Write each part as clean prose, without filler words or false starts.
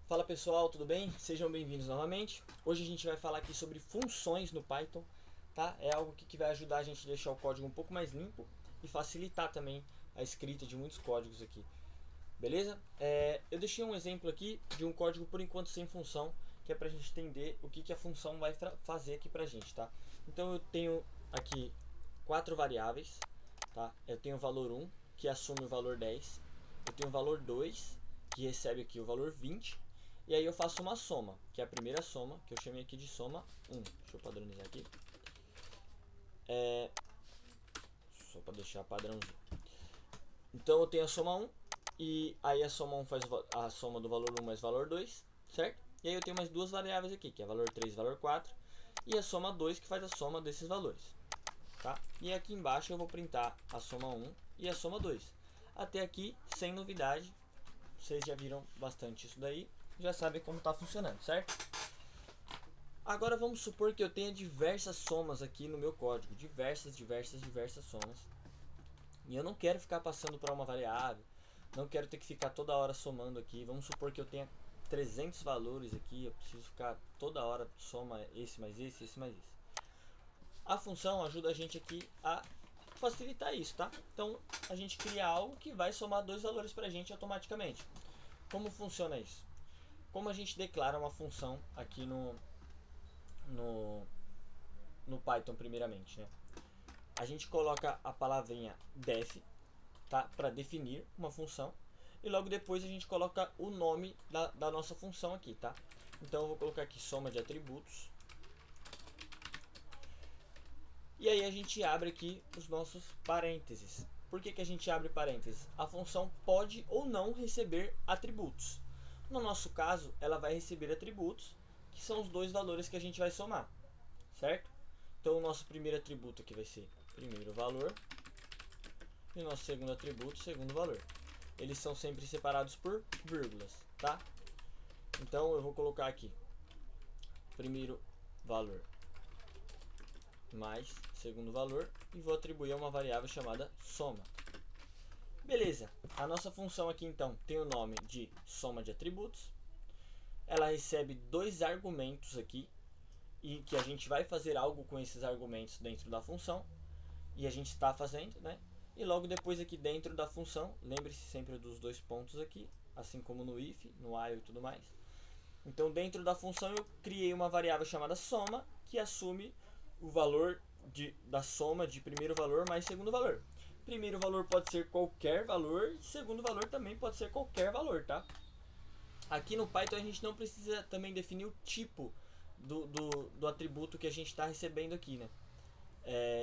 Fala pessoal, tudo bem? Sejam bem-vindos novamente. Hoje a gente vai falar aqui sobre funções no Python, tá? É algo que vai ajudar a gente a deixar o código um pouco mais limpo e facilitar também a escrita de muitos códigos aqui, beleza? Eu deixei um exemplo aqui de um código por enquanto sem função, que é pra gente entender o que a função vai fazer aqui pra gente, tá? Então eu tenho aqui quatro variáveis, tá? Eu tenho o valor 1, que assume o valor 10. Eu tenho o valor 2, que recebe aqui o valor 20. E aí eu faço uma soma, que é a primeira soma, que eu chamei aqui de soma 1. Deixa eu padronizar aqui. Só para deixar padrãozinho. Então eu tenho a soma 1, e aí a soma 1 faz a soma do valor 1 mais valor 2, certo? E aí eu tenho mais duas variáveis aqui, que é valor 3 e valor 4, e a soma 2 que faz a soma desses valores, tá? E aqui embaixo eu vou printar a soma 1 e a soma 2. Até aqui, sem novidade, vocês já viram bastante isso daí, já sabem como está funcionando, certo? Agora vamos supor que eu tenha diversas somas aqui no meu código, diversas somas. E eu não quero ficar passando para uma variável, não quero ter que ficar toda hora somando aqui. Vamos supor que eu tenha 300 valores aqui, eu preciso ficar toda hora soma esse mais esse, esse mais esse. A função ajuda a gente aqui a facilitar isso, tá? Então a gente cria algo que vai somar dois valores para a gente automaticamente. Como funciona isso? Como a gente declara uma função aqui no Python primeiramente, né? A gente coloca a palavrinha def, tá? Para definir uma função, e logo depois a gente coloca o nome da nossa função aqui, tá? Então eu vou colocar aqui soma de atributos, e aí a gente abre aqui os nossos parênteses. Por que a gente abre parênteses? A função pode ou não receber atributos. No nosso caso, ela vai receber atributos, que são os dois valores que a gente vai somar, certo? Então o nosso primeiro atributo aqui vai ser primeiro valor, e o nosso segundo atributo, segundo valor. Eles são sempre separados por vírgulas, tá? Então eu vou colocar aqui primeiro valor mais segundo valor e vou atribuir a uma variável chamada soma. Beleza, a nossa função aqui então tem o nome de soma de atributos. Ela recebe dois argumentos aqui, e que a gente vai fazer algo com esses argumentos dentro da função, e a gente está fazendo, né? E logo depois aqui dentro da função, lembre-se sempre dos dois pontos aqui, assim como no if, no while e tudo mais. Então dentro da função eu criei uma variável chamada soma, que assume o valor da soma de primeiro valor mais segundo valor. Primeiro valor pode ser qualquer valor, segundo valor também pode ser qualquer valor, tá? Aqui no Python a gente não precisa também definir o tipo do atributo que a gente está recebendo aqui, né?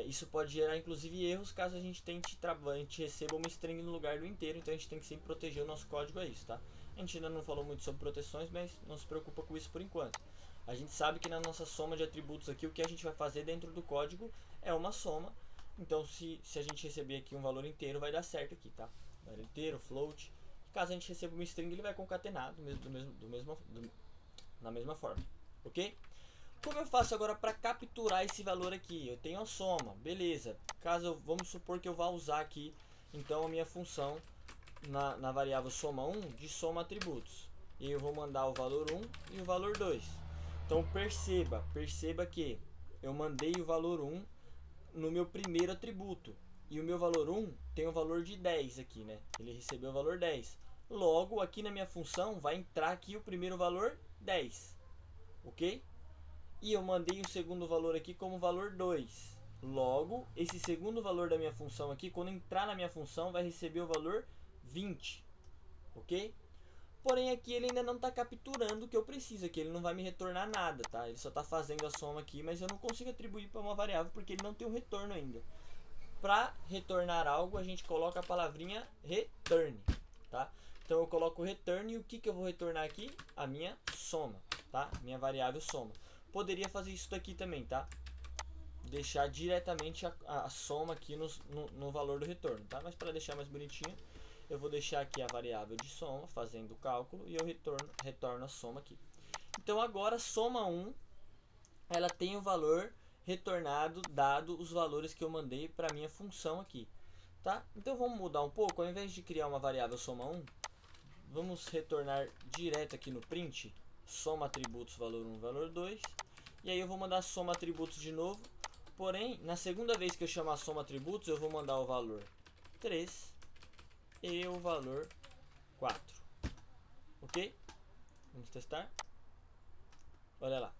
Isso pode gerar inclusive erros caso a gente a gente receba uma string no lugar do inteiro, então a gente tem que sempre proteger o nosso código a isso, tá? A gente ainda não falou muito sobre proteções, mas não se preocupa com isso por enquanto. A gente sabe que na nossa soma de atributos aqui, o que a gente vai fazer dentro do código é uma soma. Então se a gente receber aqui um valor inteiro, vai dar certo aqui, tá? Valor inteiro, float. Caso a gente receba uma string, ele vai concatenar na mesma forma, ok? Como eu faço agora para capturar esse valor aqui? Eu tenho a soma, beleza. Vamos supor que eu vá usar aqui então a minha função na variável soma 1 de soma atributos. E eu vou mandar o valor 1 e o valor 2. Então perceba que eu mandei o valor 1 no meu primeiro atributo. E o meu valor 1 tem o valor de 10 aqui, né? Ele recebeu o valor 10. Logo, aqui na minha função vai entrar aqui o primeiro valor 10. Ok? E eu mandei o segundo valor aqui como valor 2. Logo, esse segundo valor da minha função aqui, quando entrar na minha função, vai receber o valor 20. Ok? Porém, aqui ele ainda não está capturando o que eu preciso aqui. Ele não vai me retornar nada, tá? Ele só está fazendo a soma aqui, mas eu não consigo atribuir para uma variável porque ele não tem um retorno ainda. Para retornar algo, a gente coloca a palavrinha return, tá? Então eu coloco o return, e o que eu vou retornar aqui? A minha soma, tá? Minha variável soma. Poderia fazer isso daqui também, tá? Deixar diretamente a soma aqui no valor do retorno, tá? Mas para deixar mais bonitinho, eu vou deixar aqui a variável de soma, fazendo o cálculo, e eu retorno a soma aqui. Então agora soma 1, ela tem o valor retornado dado os valores que eu mandei para minha função aqui, tá? Então vamos mudar um pouco, ao invés de criar uma variável soma 1, vamos retornar direto aqui no print, soma atributos valor 1 valor 2, e aí eu vou mandar soma atributos de novo, porém, na segunda vez que eu chamar soma atributos, eu vou mandar o valor 3 e o valor 4, ok? Vamos testar, olha lá.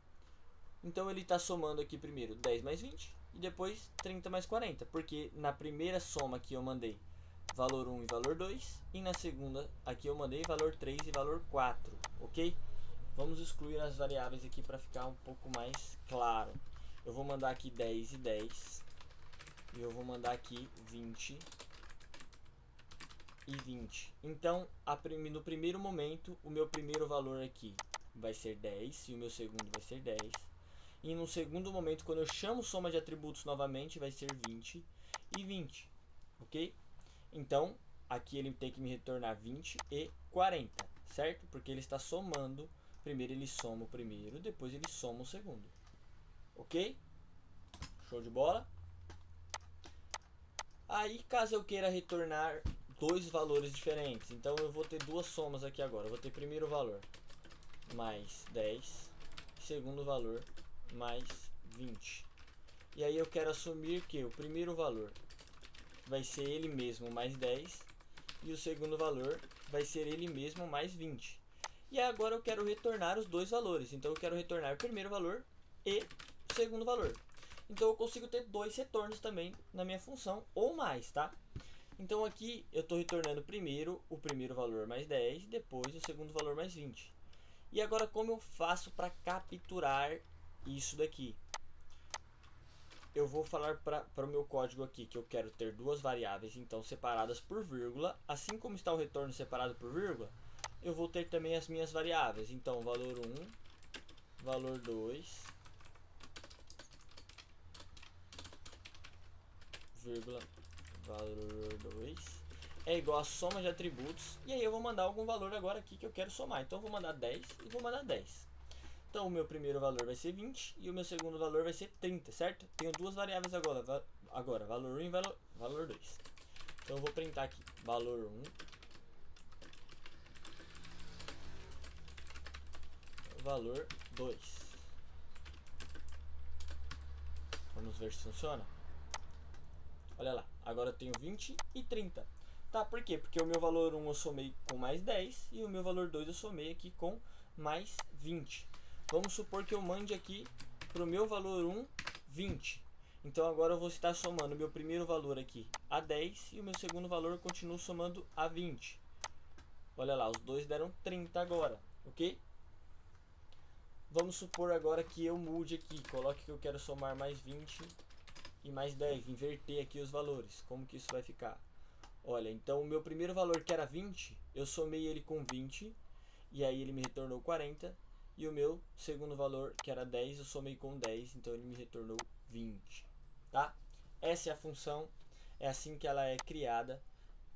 Então ele está somando aqui primeiro 10 mais 20 e depois 30 mais 40, porque na primeira soma aqui eu mandei valor 1 e valor 2, e na segunda aqui eu mandei valor 3 e valor 4, ok? Vamos excluir as variáveis aqui para ficar um pouco mais claro. Eu vou mandar aqui 10 e 10, e eu vou mandar aqui 20 e 20. Então, no primeiro momento, o meu primeiro valor aqui vai ser 10 e o meu segundo vai ser 10. E no segundo momento, quando eu chamo soma de atributos novamente, vai ser 20 e 20, ok? Então, aqui ele tem que me retornar 20 e 40, certo? Porque ele está somando, primeiro ele soma o primeiro, depois ele soma o segundo, ok? Show de bola? Aí, caso eu queira retornar dois valores diferentes, então eu vou ter duas somas aqui agora. Eu vou ter primeiro valor mais 10, segundo valor mais 20. E aí eu quero assumir que o primeiro valor vai ser ele mesmo mais 10 e o segundo valor vai ser ele mesmo mais 20. E agora eu quero retornar os dois valores, então eu quero retornar o primeiro valor e o segundo valor. Então eu consigo ter dois retornos também na minha função, ou mais, tá? Então aqui eu estou retornando primeiro o primeiro valor mais 10, depois o segundo valor mais 20. E agora como eu faço para capturar isso daqui? Eu vou falar para o meu código aqui que eu quero ter duas variáveis, então separadas por vírgula. Assim como está o retorno separado por vírgula, eu vou ter também as minhas variáveis. Então valor 1, valor 2, vírgula, valor 2 é igual a soma de atributos. E aí eu vou mandar algum valor agora aqui que eu quero somar. Então eu vou mandar 10 e vou mandar 10. Então o meu primeiro valor vai ser 20 e o meu segundo valor vai ser 30, certo? Tenho duas variáveis agora valor 1 e valor 2. Então eu vou printar aqui valor 1, valor 2. Vamos ver se funciona. Olha lá, agora eu tenho 20 e 30. Tá, por quê? Porque o meu valor 1 eu somei com mais 10 e o meu valor 2 eu somei aqui com mais 20. Vamos supor que eu mande aqui para o meu valor 1, 20. Então agora eu vou estar somando o meu primeiro valor aqui a 10 e o meu segundo valor eu continuo somando a 20. Olha lá, os dois deram 30 agora, ok? Vamos supor agora que eu mude aqui, coloque que eu quero somar mais 20 e mais 10, inverter aqui os valores. Como que isso vai ficar? Olha, então o meu primeiro valor que era 20, eu somei ele com 20 e aí ele me retornou 40. E o meu segundo valor, que era 10, eu somei com 10, então ele me retornou 20, tá? Essa é a função, é assim que ela é criada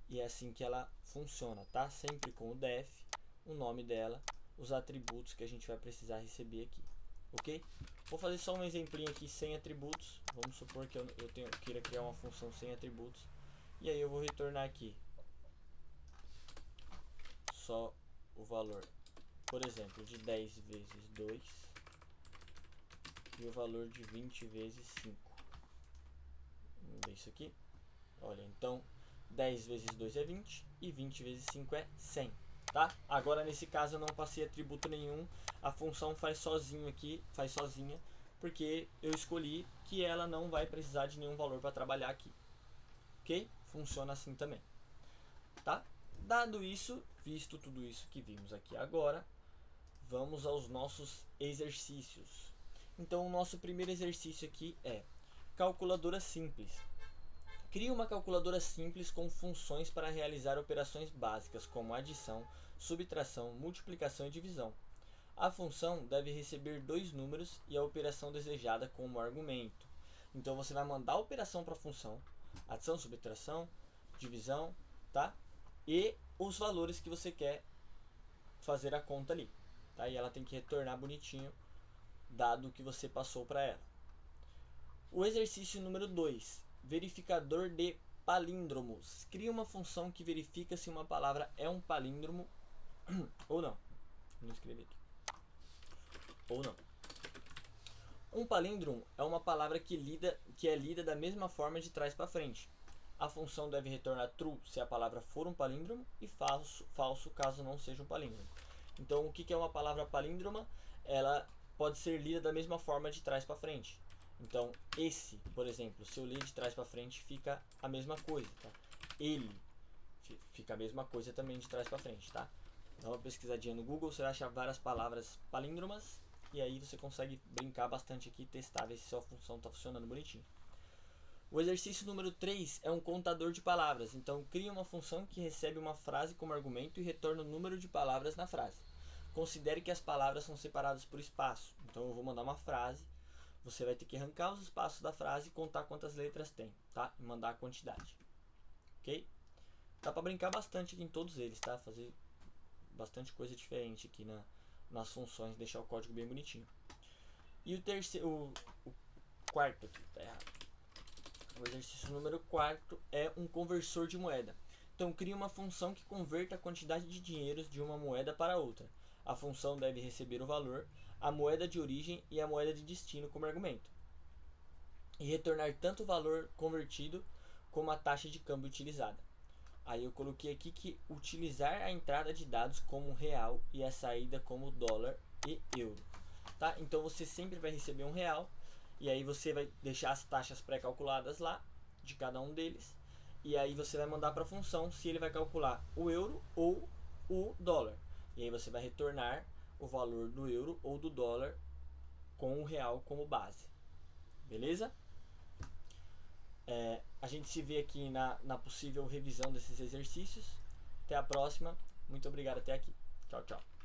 e é assim que ela funciona, tá? Sempre com o def, o nome dela, os atributos que a gente vai precisar receber aqui, ok? Vou fazer só um exemplinho aqui sem atributos. Vamos supor que eu queira criar uma função sem atributos. E aí eu vou retornar aqui só o valor, por exemplo, de 10 vezes 2 e o valor de 20 vezes 5. Vamos ver isso aqui. Olha, então 10 vezes 2 é 20 e 20 vezes 5 é 100, tá? Agora nesse caso eu não passei atributo nenhum, a função faz sozinho aqui, faz sozinha, porque eu escolhi que ela não vai precisar de nenhum valor para trabalhar aqui, ok? Funciona assim também, tá? Dado isso, visto tudo isso que vimos aqui agora, vamos aos nossos exercícios. Então o nosso primeiro exercício aqui é calculadora simples. Crie uma calculadora simples com funções para realizar operações básicas como adição, subtração, multiplicação e divisão. A função deve receber dois números e a operação desejada como argumento. Então você vai mandar a operação para a função, adição, subtração, divisão, tá? E os valores que você quer fazer a conta ali. Tá? E ela tem que retornar bonitinho, dado que você passou para ela. O exercício número 2, verificador de palíndromos. Cria uma função que verifica se uma palavra é um palíndromo Ou não. Vou escrever aqui. Ou não. Um palíndromo é uma palavra que é lida da mesma forma de trás para frente. A função deve retornar true se a palavra for um palíndromo e falso caso não seja um palíndromo. Então, o que é uma palavra palíndroma? Ela pode ser lida da mesma forma de trás para frente. Então, esse, por exemplo, se eu ler de trás para frente, fica a mesma coisa, tá? Ele fica a mesma coisa também de trás para frente, tá? Dá uma pesquisadinha no Google, você vai achar várias palavras palíndromas e aí você consegue brincar bastante aqui e testar, ver se sua função está funcionando bonitinho. O exercício número 3 é um contador de palavras. Então, cria uma função que recebe uma frase como argumento e retorna o número de palavras na frase. Considere que as palavras são separadas por espaço. Então, eu vou mandar uma frase. Você vai ter que arrancar os espaços da frase e contar quantas letras tem, tá? E mandar a quantidade. Ok? Dá pra brincar bastante aqui em todos eles, tá? Fazer bastante coisa diferente aqui nas funções, deixar o código bem bonitinho. E o terceiro, o quarto aqui, tá errado. O exercício número 4 é um conversor de moeda. Então, cria uma função que converta a quantidade de dinheiros de uma moeda para outra. A função deve receber o valor, a moeda de origem e a moeda de destino como argumento. E retornar tanto o valor convertido como a taxa de câmbio utilizada. Aí eu coloquei aqui que utilizar a entrada de dados como real e a saída como dólar e euro. Tá? Então você sempre vai receber um real. E aí você vai deixar as taxas pré-calculadas lá, de cada um deles. E aí você vai mandar para a função se ele vai calcular o euro ou o dólar. E aí você vai retornar o valor do euro ou do dólar com o real como base. Beleza? A gente se vê aqui na possível revisão desses exercícios. Até a próxima. Muito obrigado até aqui. Tchau, tchau.